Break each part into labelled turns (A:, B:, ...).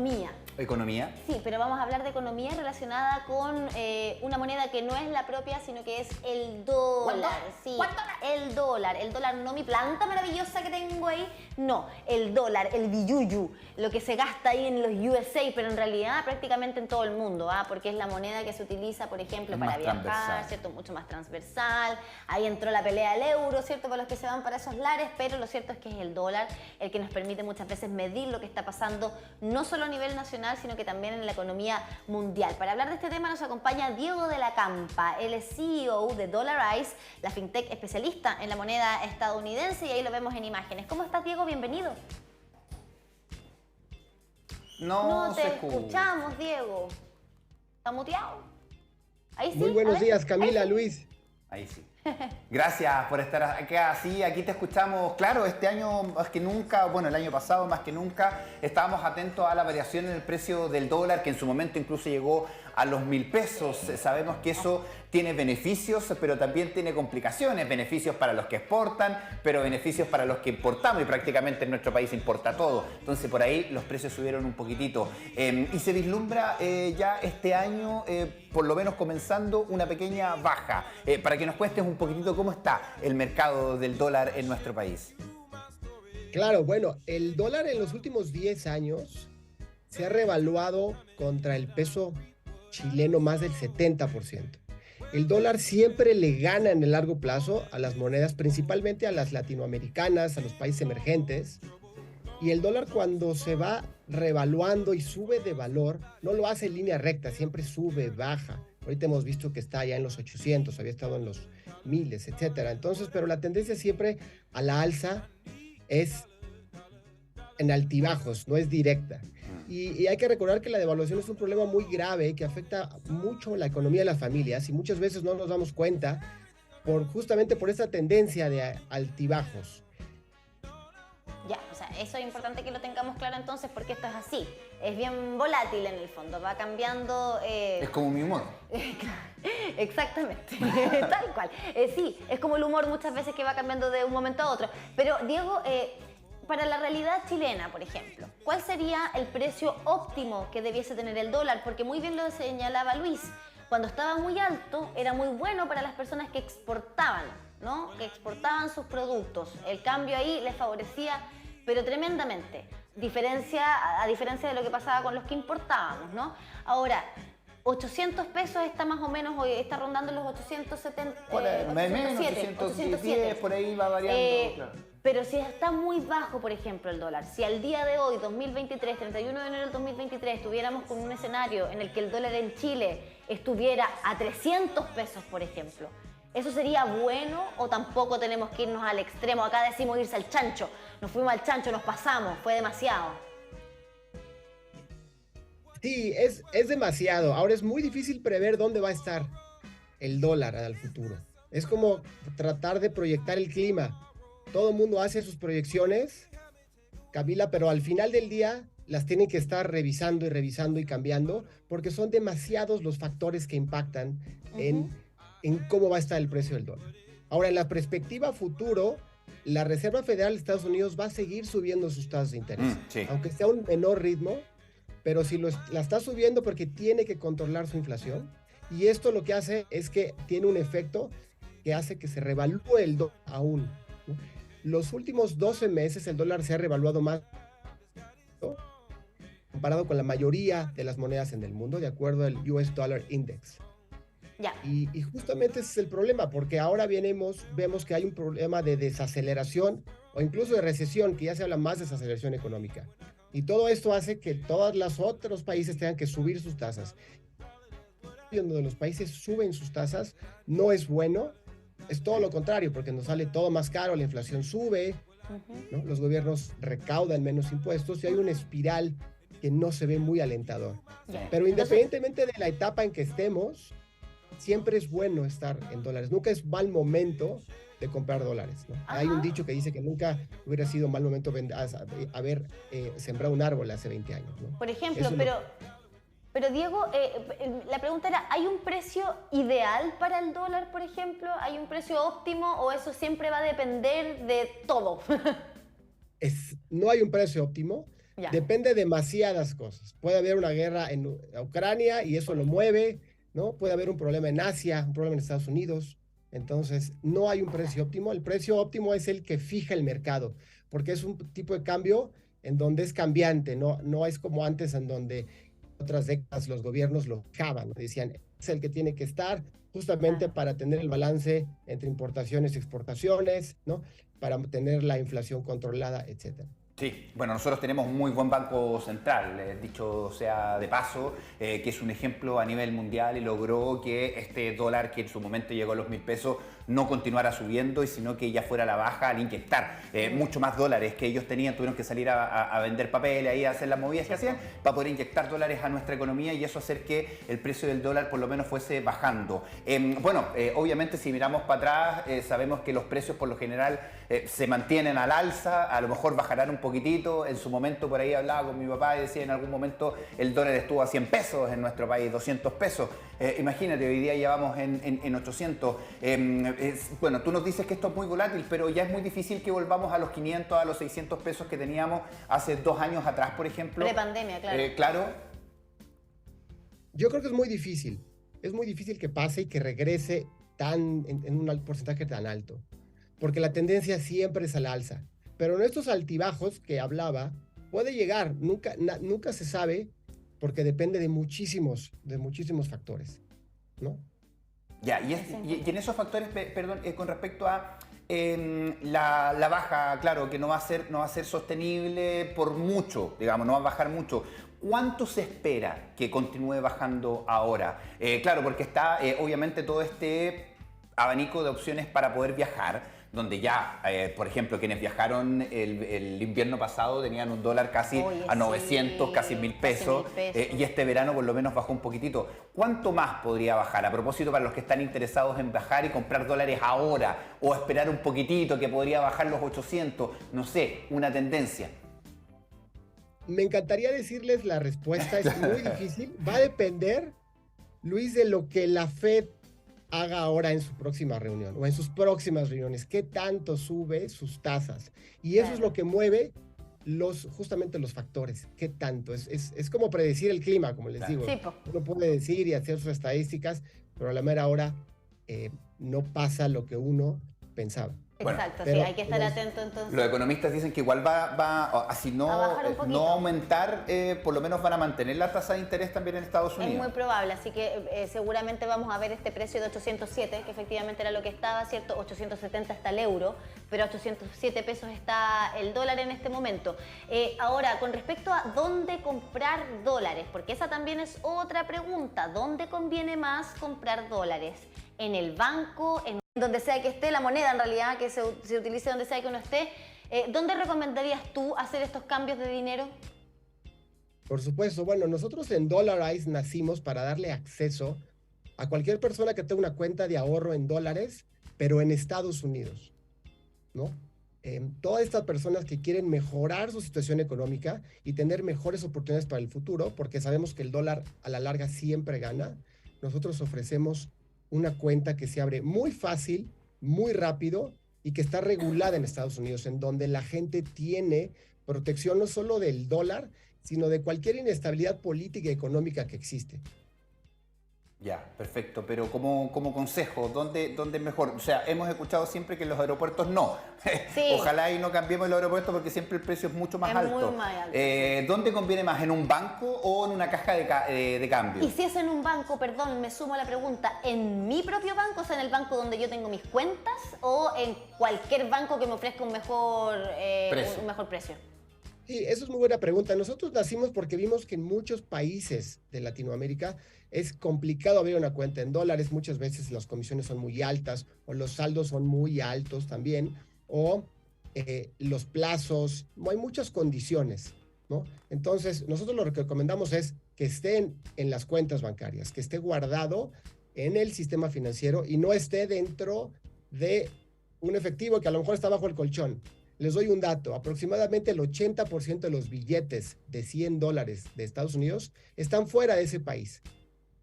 A: Economía.
B: ¿Economía?
A: Sí, pero vamos a hablar de economía relacionada con una moneda que no es la propia, sino que es el dólar. Sí,
C: ¿Cuánto?
A: el dólar. El dólar, no mi planta maravillosa que tengo ahí, no, el dólar, el billullo, lo que se gasta ahí en los USA, pero en realidad prácticamente en todo el mundo, porque es la moneda que se utiliza, por ejemplo, para viajar, ¿cierto? Mucho más transversal. Ahí entró la pelea del euro, ¿cierto? Para los que se van para esos lares, pero lo cierto es que es el dólar el que nos permite muchas veces medir lo que está pasando, no solo a nivel nacional, sino que también en la economía mundial. Para hablar de este tema nos acompaña Diego de la Campa, él es CEO de Dollarize, la fintech especialista en la moneda estadounidense, y ahí lo vemos en imágenes. ¿Cómo estás, Diego? Bienvenido. No te escuchamos, Diego. ¿Está muteado? Ahí sí.
D: Muy buenos días, Camila, Luis.
B: Ahí sí. Gracias por estar acá. Sí, aquí te escuchamos. Claro, este año más que nunca, bueno, el año pasado más que nunca, estábamos atentos a la variación en el precio del dólar, que en su momento incluso llegó a los 1.000 pesos. Sabemos que eso tiene beneficios, pero también tiene complicaciones. Beneficios para los que exportan, pero beneficios para los que importamos, y prácticamente en nuestro país importa todo. Entonces por ahí los precios subieron un poquitito. Y se vislumbra ya este año, por lo menos comenzando, una pequeña baja. Para que nos cuentes un poquitito cómo está el mercado del dólar en nuestro país.
D: Claro, bueno, el dólar en los últimos 10 años se ha revaluado contra el peso chileno más del 70%. El dólar siempre le gana en el largo plazo a las monedas, principalmente a las latinoamericanas, a los países emergentes. Y el dólar, cuando se va revaluando y sube de valor, no lo hace en línea recta, siempre sube, baja. Ahorita hemos visto que está ya en los 800, había estado en los 1000, etcétera. Entonces, pero la tendencia siempre a la alza es en altibajos, no es directa. Y hay que recordar que la devaluación es un problema muy grave que afecta mucho la economía de las familias, y muchas veces no nos damos cuenta justamente por esa tendencia de altibajos.
A: Ya, o sea, eso es importante que lo tengamos claro entonces, porque esto es así. Es bien volátil en el fondo, va cambiando...
B: Es como mi humor.
A: Exactamente, tal cual. Sí, es como el humor muchas veces que va cambiando de un momento a otro. Pero, Diego, para la realidad chilena, por ejemplo, ¿cuál sería el precio óptimo que debiese tener el dólar? Porque muy bien lo señalaba Luis, cuando estaba muy alto era muy bueno para las personas que exportaban, ¿no? Que exportaban sus productos. El cambio ahí les favorecía, pero tremendamente. A diferencia de lo que pasaba con los que importábamos, ¿no? Ahora, 800 pesos está más o menos hoy, está rondando los 870,
B: por ahí, 810, por ahí va variando, claro.
A: Pero si está muy bajo, por ejemplo, el dólar, si al día de hoy, 2023, 31 de enero del 2023, estuviéramos con un escenario en el que el dólar en Chile estuviera a 300 pesos, por ejemplo, ¿eso sería bueno o tampoco tenemos que irnos al extremo? Acá decimos irse al chancho, nos fuimos al chancho, nos pasamos, fue demasiado.
D: Sí, es demasiado. Ahora es muy difícil prever dónde va a estar el dólar al futuro. Es como tratar de proyectar el clima. Todo el mundo hace sus proyecciones, Camila, pero al final del día las tienen que estar revisando y revisando y cambiando, porque son demasiados los factores que impactan en cómo va a estar el precio del dólar. Ahora, en la perspectiva futuro, la Reserva Federal de Estados Unidos va a seguir subiendo sus tasas de interés,
B: sí.
D: Aunque sea a un menor ritmo, pero si la está subiendo porque tiene que controlar su inflación, y esto lo que hace es que tiene un efecto que hace que se revalúe el dólar aún, ¿no? Los últimos 12 meses el dólar se ha revaluado más, ¿no?, comparado con la mayoría de las monedas en el mundo, de acuerdo al US Dollar Index.
A: Ya.
D: Y justamente ese es el problema, porque ahora vemos que hay un problema de desaceleración o incluso de recesión, que ya se habla más de desaceleración económica. Y todo esto hace que todos los otros países tengan que subir sus tasas. Y donde los países suben sus tasas no es bueno, es todo lo contrario, porque nos sale todo más caro, la inflación sube, ¿no? Los gobiernos recaudan menos impuestos y hay una espiral que no se ve muy alentador.
A: Ya.
D: Pero independientemente de la etapa en que estemos, siempre es bueno estar en dólares. Nunca es mal momento de comprar dólares, ¿no? Hay un dicho que dice que nunca hubiera sido mal momento haber sembrado un árbol hace 20 años, ¿no?
A: Por ejemplo, pero Diego, la pregunta era, ¿hay un precio ideal para el dólar, por ejemplo? ¿Hay un precio óptimo o eso siempre va a depender de todo?
D: No hay un precio óptimo.
A: Ya.
D: Depende de demasiadas cosas. Puede haber una guerra en Ucrania y eso lo mueve, ¿no? Puede haber un problema en Asia, un problema en Estados Unidos. Entonces, no hay un precio óptimo. El precio óptimo es el que fija el mercado, porque es un tipo de cambio en donde es cambiante, no es como antes en donde otras décadas los gobiernos lo fijaban, ¿no? Decían, es el que tiene que estar justamente para tener el balance entre importaciones y exportaciones, ¿no? Para tener la inflación controlada, etcétera.
B: Sí, bueno, nosotros tenemos muy buen banco central, dicho sea de paso, que es un ejemplo a nivel mundial y logró que este dólar que en su momento llegó a los 1.000 pesos no continuara subiendo y sino que ya fuera a la baja al inyectar mucho más dólares que ellos tenían, tuvieron que salir a vender papeles, ahí a hacer las movidas que hacían para poder inyectar dólares a nuestra economía y eso hacer que el precio del dólar por lo menos fuese bajando. Obviamente si miramos para atrás sabemos que los precios por lo general se mantienen al alza, a lo mejor bajarán un poquitito, en su momento por ahí hablaba con mi papá y decía en algún momento el dólar estuvo a 100 pesos en nuestro país, 200 pesos, imagínate, hoy día ya vamos en 800. Bueno, tú nos dices que esto es muy volátil, pero ya es muy difícil que volvamos a los 500, a los 600 pesos que teníamos hace 2 años atrás, por ejemplo.
A: Prepandemia, claro.
B: Claro.
D: Yo creo que es muy difícil. Es muy difícil que pase y que regrese en un porcentaje tan alto, porque la tendencia siempre es al alza. Pero en estos altibajos que hablaba, puede llegar, nunca se sabe, porque depende de muchísimos factores, ¿no?
B: Ya, y en esos factores, perdón, con respecto a la baja, claro, que no va a ser sostenible por mucho, digamos, no va a bajar mucho. ¿Cuánto se espera que continúe bajando ahora? Claro, porque está obviamente todo este abanico de opciones para poder viajar, donde ya, por ejemplo, quienes viajaron el invierno pasado tenían un dólar casi a 900, sí, casi 1.000 pesos, y este verano por lo menos bajó un poquitito. ¿Cuánto más podría bajar? A propósito, para los que están interesados en bajar y comprar dólares ahora, o esperar un poquitito que podría bajar los 800, no sé, una tendencia.
D: Me encantaría decirles la respuesta, es muy difícil. Va a depender, Luis, de lo que la Fed haga ahora en su próxima reunión o en sus próximas reuniones, qué tanto sube sus tasas. Y eso es lo que mueve justamente los factores, qué tanto. Es como predecir el clima, como les digo. Sí, uno puede decir y hacer sus estadísticas, pero a la mera hora no pasa lo que uno pensaba.
A: Exacto, sí, hay que estar atento entonces.
B: Los economistas dicen que igual así no aumentar, por lo menos van a mantener la tasa de interés también en Estados Unidos.
A: Es muy probable, así que seguramente vamos a ver este precio de 807, que efectivamente era lo que estaba, ¿cierto? 870 está el euro, pero a 807 pesos está el dólar en este momento. Ahora, con respecto a dónde comprar dólares, porque esa también es otra pregunta, ¿dónde conviene más comprar dólares? ¿En el banco, en donde sea que esté la moneda, en realidad, que se utilice donde sea que uno esté? ¿Dónde recomendarías tú hacer estos cambios de dinero?
D: Por supuesto, bueno, nosotros en Dollarize nacimos para darle acceso a cualquier persona que tenga una cuenta de ahorro en dólares, pero en Estados Unidos, ¿no? Todas estas personas que quieren mejorar su situación económica y tener mejores oportunidades para el futuro, porque sabemos que el dólar a la larga siempre gana, nosotros ofrecemos una cuenta que se abre muy fácil, muy rápido y que está regulada en Estados Unidos, en donde la gente tiene protección no solo del dólar, sino de cualquier inestabilidad política y económica que existe.
B: Ya, perfecto, pero como consejo, ¿dónde es mejor? O sea, hemos escuchado siempre que en los aeropuertos no. Sí. Ojalá y no cambiemos el aeropuerto porque siempre el precio es mucho más alto. Muy más alto. ¿Dónde conviene más? ¿En un banco o en una caja de cambio?
A: Y si es en un banco, perdón, me sumo a la pregunta, ¿en mi propio banco, o sea, en el banco donde yo tengo mis cuentas, o en cualquier banco que me ofrezca un mejor precio?
D: Sí, eso es muy buena pregunta. Nosotros nacimos porque vimos que en muchos países de Latinoamérica es complicado abrir una cuenta en dólares. Muchas veces las comisiones son muy altas o los saldos son muy altos también, o los plazos, hay muchas condiciones, ¿no? Entonces, nosotros lo que recomendamos es que estén en las cuentas bancarias, que esté guardado en el sistema financiero y no esté dentro de un efectivo que a lo mejor está bajo el colchón. Les doy un dato, aproximadamente el 80% de los billetes de $100 de Estados Unidos están fuera de ese país.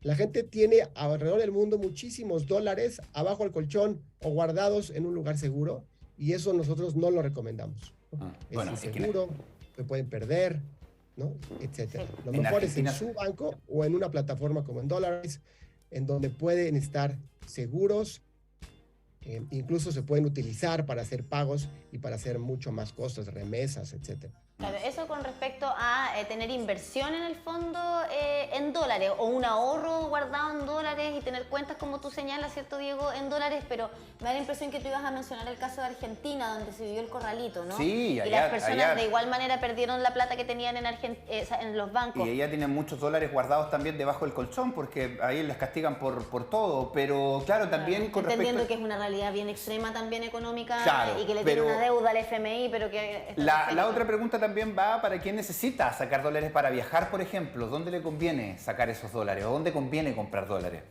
D: La gente tiene alrededor del mundo muchísimos dólares abajo del colchón o guardados en un lugar seguro, y eso nosotros no lo recomendamos. Es inseguro, se pueden perder, ¿no? Etcétera.
A: Sí.
D: Lo
B: En
D: mejor es en
B: Argentina-
D: su banco o en una plataforma como en Dólares, en donde pueden estar seguros, incluso se pueden utilizar para hacer pagos y para hacer mucho más cosas, remesas, etcétera.
A: Claro, eso con respecto a tener inversión en el fondo en dólares o un ahorro guardado en dólares y tener cuentas como tú señalas, ¿cierto, Diego? En dólares, pero me da la impresión que tú ibas a mencionar el caso de Argentina, donde se vivió el corralito, ¿no?
B: Sí,
A: y
B: allá-
A: las personas
B: allá-
A: de igual manera perdieron la plata que tenían en los bancos.
B: Y ella tiene muchos dólares guardados también debajo del colchón porque ahí les castigan por todo. Pero claro, también con
A: Entendiendo
B: respecto...
A: que es una realidad bien extrema también económica
B: Claro,
A: y que le
B: pero
A: tiene una deuda al FMI, pero que...
B: La otra pregunta también va para quien necesita sacar dólares para viajar, por ejemplo. ¿Dónde le conviene sacar esos dólares? ¿O dónde conviene comprar dólares?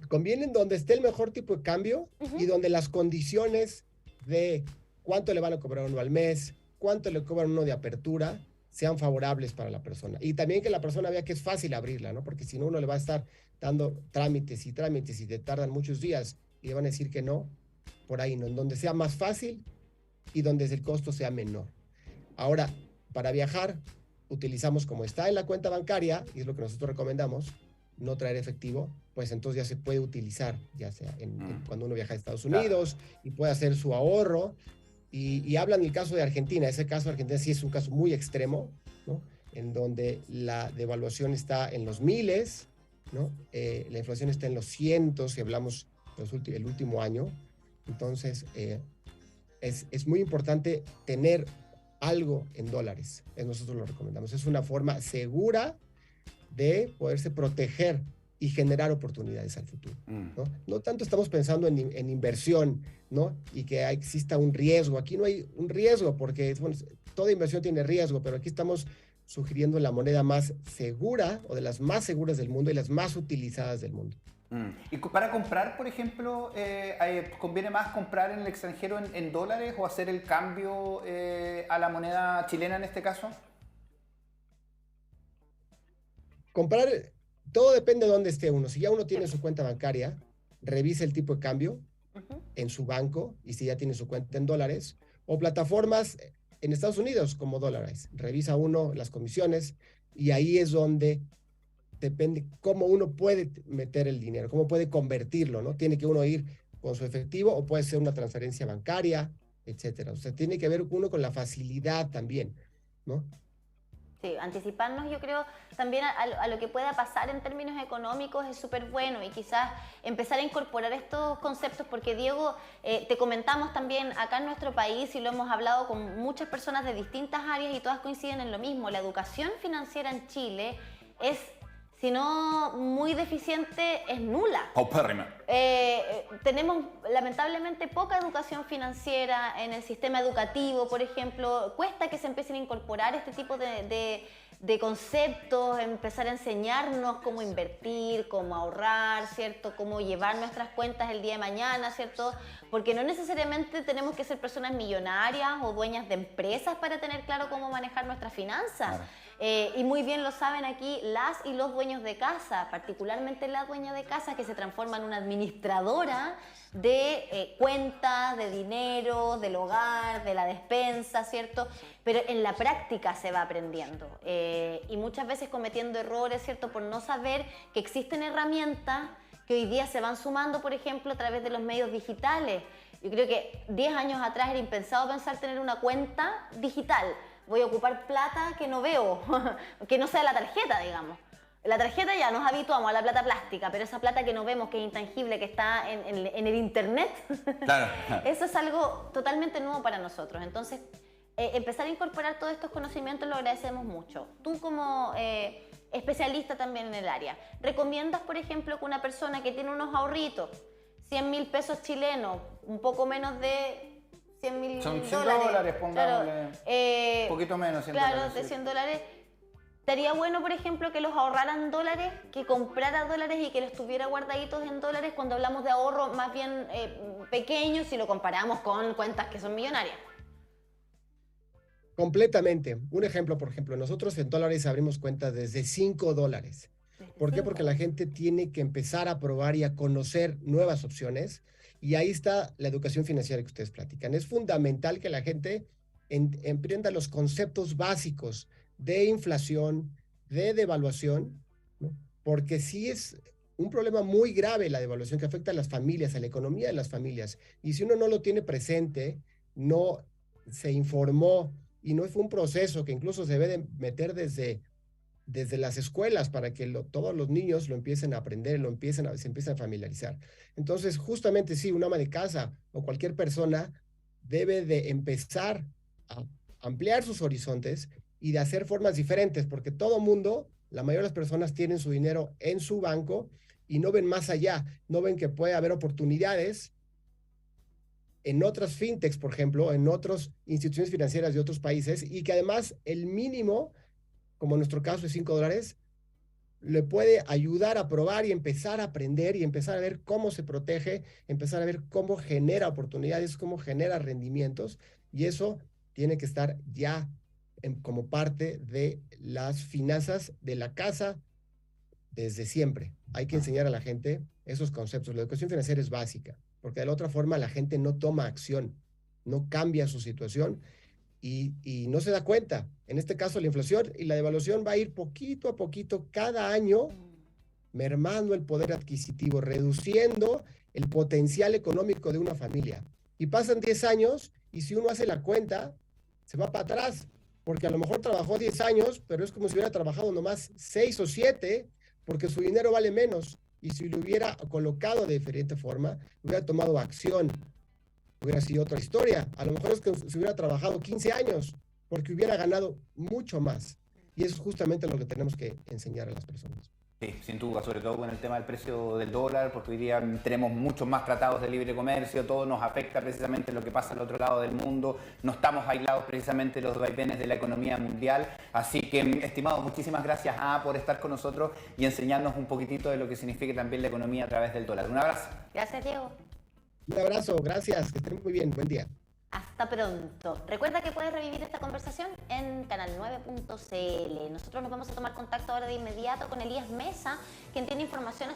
D: Conviene en donde esté el mejor tipo de cambio y donde las condiciones de cuánto le van a cobrar uno al mes, cuánto le cobran uno de apertura, sean favorables para la persona. Y también que la persona vea que es fácil abrirla, ¿no? Porque si no, uno le va a estar dando trámites y trámites y te tardan muchos días y le van a decir que no, por ahí no, en donde sea más fácil y donde el costo sea menor. Ahora, para viajar, utilizamos como está en la cuenta bancaria, y es lo que nosotros recomendamos, no traer efectivo, pues entonces ya se puede utilizar, ya sea cuando uno viaja a Estados Unidos y puede hacer su ahorro. Y hablan del caso de Argentina. Ese caso de Argentina sí es un caso muy extremo, ¿no? En donde la devaluación está en los miles, ¿no? La inflación está en los cientos, si hablamos el último año. Entonces, es muy importante tener algo en dólares. Nosotros lo recomendamos. Es una forma segura de poderse proteger y generar oportunidades al futuro, ¿no? No tanto estamos pensando en inversión, ¿no? Y que exista un riesgo. Aquí no hay un riesgo porque, bueno, toda inversión tiene riesgo, pero aquí estamos sugiriendo la moneda más segura o de las más seguras del mundo y las más utilizadas del mundo.
B: Y para comprar, por ejemplo, ¿conviene más comprar en el extranjero en dólares o hacer el cambio a la moneda chilena en este caso?
D: Comprar, todo depende de dónde esté uno. Si ya uno tiene su cuenta bancaria, revise el tipo de cambio en su banco y si ya tiene su cuenta en dólares o plataformas en Estados Unidos como Dollarize. Revisa uno las comisiones y ahí es donde depende cómo uno puede meter el dinero, cómo puede convertirlo, ¿no? Tiene que uno ir con su efectivo o puede ser una transferencia bancaria, etcétera. O sea, tiene que ver uno con la facilidad también, ¿no?
A: Sí, anticiparnos yo creo también a lo que pueda pasar en términos económicos es súper bueno y quizás empezar a incorporar estos conceptos porque Diego, te comentamos también acá en nuestro país y lo hemos hablado con muchas personas de distintas áreas y todas coinciden en lo mismo, la educación financiera en Chile es, si no muy deficiente, es nula.
B: Paupérrima.
A: Tenemos lamentablemente poca educación financiera en el sistema educativo, por ejemplo. Cuesta que se empiecen a incorporar este tipo de conceptos, empezar a enseñarnos cómo invertir, cómo ahorrar, ¿cierto? Cómo llevar nuestras cuentas el día de mañana, ¿cierto? Porque no necesariamente tenemos que ser personas millonarias o dueñas de empresas para tener claro cómo manejar nuestras finanzas.
B: Claro.
A: Y muy bien lo saben aquí las y los dueños de casa, particularmente la dueña de casa que se transforma en una administradora de cuentas, de dinero, del hogar, de la despensa, ¿cierto? Pero en la práctica se va aprendiendo y muchas veces cometiendo errores, ¿cierto? Por no saber que existen herramientas que hoy día se van sumando, por ejemplo, a través de los medios digitales. Yo creo que 10 años atrás era impensado pensar tener una cuenta digital. Voy a ocupar plata que no veo, que no sea la tarjeta, digamos. La tarjeta ya nos habituamos a la plata plástica, pero esa plata que no vemos, que es intangible, que está en el internet,
B: Claro.
A: eso es algo totalmente nuevo para nosotros. Entonces, empezar a incorporar todos estos conocimientos lo agradecemos mucho. Tú como especialista también en el área, ¿recomiendas, por ejemplo, que una persona que tiene unos ahorritos, 100.000 pesos chilenos, un poco menos de 100.000
B: Son 100 dólares, pongámosle.
A: Claro,
B: Un poquito menos, 100
A: claro,
B: dólares.
A: de
B: Sí.
A: 100 dólares. Estaría bueno, por ejemplo, que los ahorraran dólares, que comprara dólares y que los tuviera guardaditos en dólares cuando hablamos de ahorro más bien pequeños si lo comparamos con cuentas que son millonarias.
D: Completamente. Un ejemplo, por ejemplo, nosotros en dólares abrimos cuentas desde $5. ¿Por qué? Porque la gente tiene que empezar a probar y a conocer nuevas opciones. Y ahí está la educación financiera que ustedes platican. Es fundamental que la gente entienda los conceptos básicos de inflación, de devaluación, ¿no? Porque sí es un problema muy grave la devaluación que afecta a las familias, a la economía de las familias. Y si uno no lo tiene presente, no se informó y no fue un proceso que incluso se debe de meter desde las escuelas para que todos los niños lo empiecen a aprender, se empiecen a familiarizar. Entonces, justamente sí, un ama de casa o cualquier persona debe de empezar a ampliar sus horizontes y de hacer formas diferentes, porque todo mundo, la mayoría de las personas tienen su dinero en su banco y no ven más allá, no ven que puede haber oportunidades en otras fintechs, por ejemplo, en otras instituciones financieras de otros países, y que además el mínimo, como en nuestro caso de $5, le puede ayudar a probar y empezar a aprender y empezar a ver cómo se protege, empezar a ver cómo genera oportunidades, cómo genera rendimientos, y eso tiene que estar ya como parte de las finanzas de la casa desde siempre. Hay que enseñar a la gente esos conceptos. La educación financiera es básica, porque de la otra forma la gente no toma acción, no cambia su situación y no se da cuenta. En este caso, la inflación y la devaluación va a ir poquito a poquito cada año mermando el poder adquisitivo, reduciendo el potencial económico de una familia. Y pasan 10 años y si uno hace la cuenta, se va para atrás, porque a lo mejor trabajó 10 años, pero es como si hubiera trabajado nomás 6 o 7, porque su dinero vale menos. Y si lo hubiera colocado de diferente forma, hubiera tomado acción, hubiera sido otra historia. A lo mejor es que se hubiera trabajado 15 años, porque hubiera ganado mucho más. Y eso es justamente lo que tenemos que enseñar a las personas.
B: Sí, sin duda, sobre todo con el tema del precio del dólar, porque hoy día tenemos muchos más tratados de libre comercio, todo nos afecta precisamente lo que pasa al otro lado del mundo, no estamos aislados precisamente de los vaivenes de la economía mundial, así que, estimados, muchísimas gracias por estar con nosotros y enseñarnos un poquitito de lo que significa también la economía a través del dólar. Un abrazo.
A: Gracias, Diego.
D: Un abrazo, gracias, que estén muy bien, buen día.
A: Hasta pronto. Recuerda que puedes revivir esta conversación en canal9.cl. Nosotros nos vamos a tomar contacto ahora de inmediato con Elías Mesa, quien tiene información